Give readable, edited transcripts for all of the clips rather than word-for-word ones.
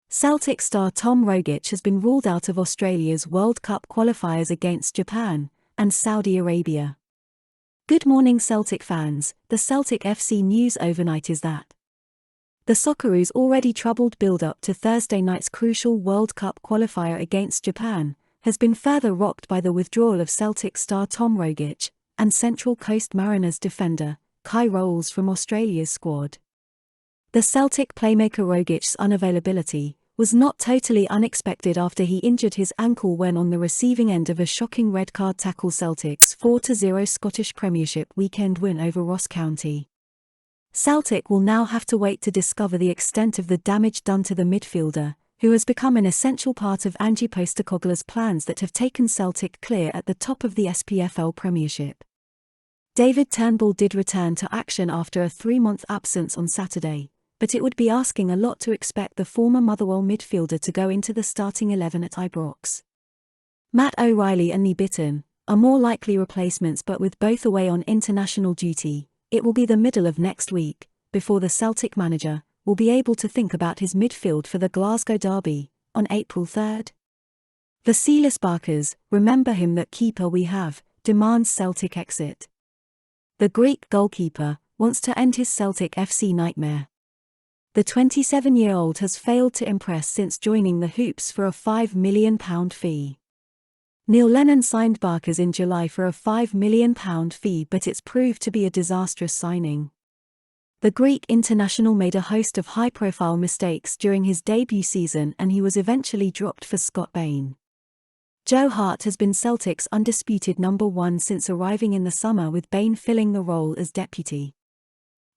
Celtic star Tom Rogic has been ruled out of Australia's World Cup qualifiers against Japan and Saudi Arabia. Good morning Celtic fans, the Celtic FC news overnight is that the Socceroos' already troubled build-up to Thursday night's crucial World Cup qualifier against Japan has been further rocked by the withdrawal of Celtic star Tom Rogic and Central Coast Mariners defender Kye Rowles from Australia's squad. The Celtic Playmaker Rogic's unavailability was not totally unexpected after he injured his ankle when on the receiving end of a shocking red card tackle Celtic's 4-0 Scottish Premiership weekend win over Ross County. Celtic will now have to wait to discover the extent of the damage done to the midfielder, who has become an essential part of Ange Postecoglou's plans that have taken Celtic clear at the top of the SPFL Premiership. David Turnbull did return to action after a 3-month absence on Saturday, but it would be asking a lot to expect the former Motherwell midfielder to go into the starting 11 at Ibrox. Matt O'Reilly and Lee Bitton are more likely replacements, but with both away on international duty, it will be the middle of next week before the Celtic manager will be able to think about his midfield for the Glasgow derby on April 3rd. Vasilis Barkas, remember him that keeper we have, demands Celtic exit. The Greek goalkeeper wants to end his Celtic FC nightmare. The 27-year-old has failed to impress since joining the Hoops for a £5 million fee. Neil Lennon signed Barkas in July for a £5 million fee, but it's proved to be a disastrous signing. The Greek international made a host of high-profile mistakes during his debut season and he was eventually dropped for Scott Bain. Joe Hart has been Celtic's undisputed number one since arriving in the summer, with Bain filling the role as deputy.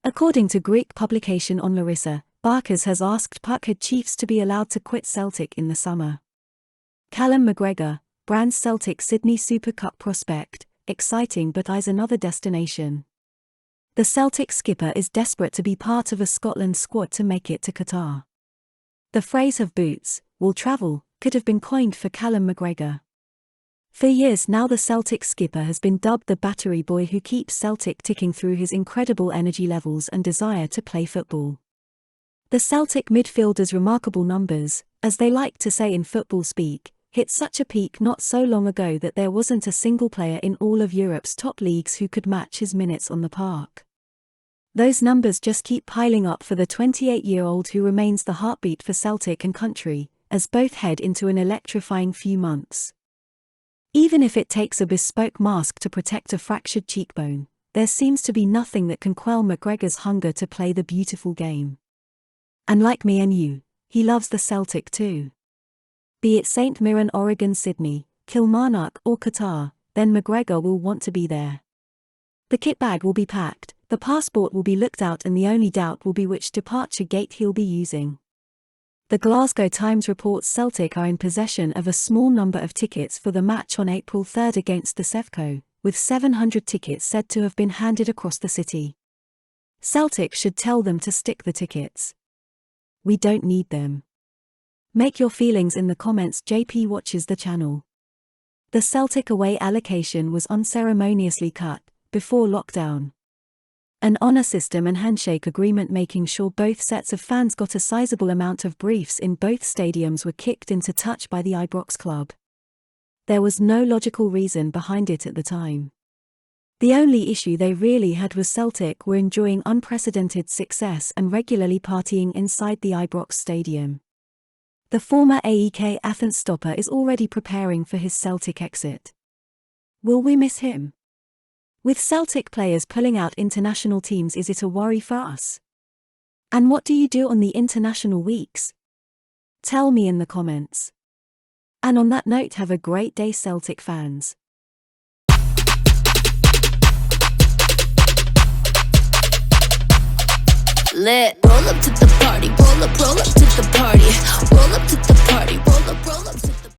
According to Greek publication On Larissa, Barkas has asked Puckhead Chiefs to be allowed to quit Celtic in the summer. Callum McGregor, brands Celtic Sydney Super Cup prospect, exciting but eyes another destination. The Celtic skipper is desperate to be part of a Scotland squad to make it to Qatar. The phrase "have boots, will travel" could have been coined for Callum McGregor. For years now the Celtic skipper has been dubbed the battery boy who keeps Celtic ticking through his incredible energy levels and desire to play football. The Celtic midfielder's remarkable numbers, as they like to say in football speak, hit such a peak not so long ago that there wasn't a single player in all of Europe's top leagues who could match his minutes on the park. Those numbers just keep piling up for the 28-year-old who remains the heartbeat for Celtic and country, as both head into an electrifying few months. Even if it takes a bespoke mask to protect a fractured cheekbone, there seems to be nothing that can quell McGregor's hunger to play the beautiful game. And like me and you, he loves the Celtic too. Be it St. Mirren, Oregon, Sydney, Kilmarnock or Qatar, then McGregor will want to be there. The kit bag will be packed, the passport will be looked out, and the only doubt will be which departure gate he'll be using. The Glasgow Times reports Celtic are in possession of a small number of tickets for the match on April 3rd against the Sevco, with 700 tickets said to have been handed across the city. Celtic should tell them to stick the tickets. We don't need them. Make your feelings in the comments. JP watches the channel. The Celtic away allocation was unceremoniously cut before lockdown. An honour system and handshake agreement making sure both sets of fans got a sizable amount of briefs in both stadiums were kicked into touch by the Ibrox club. There was no logical reason behind it at the time. The only issue they really had was Celtic were enjoying unprecedented success and regularly partying inside the Ibrox stadium. The former AEK Athens stopper is already preparing for his Celtic exit. Will we miss him? With Celtic players pulling out international teams, is it a worry for us? And what do you do on the international weeks? Tell me in the comments. And on that note, have a great day, Celtic fans. Lit. Roll up to the party, roll up to the party, roll up to the party, roll up to the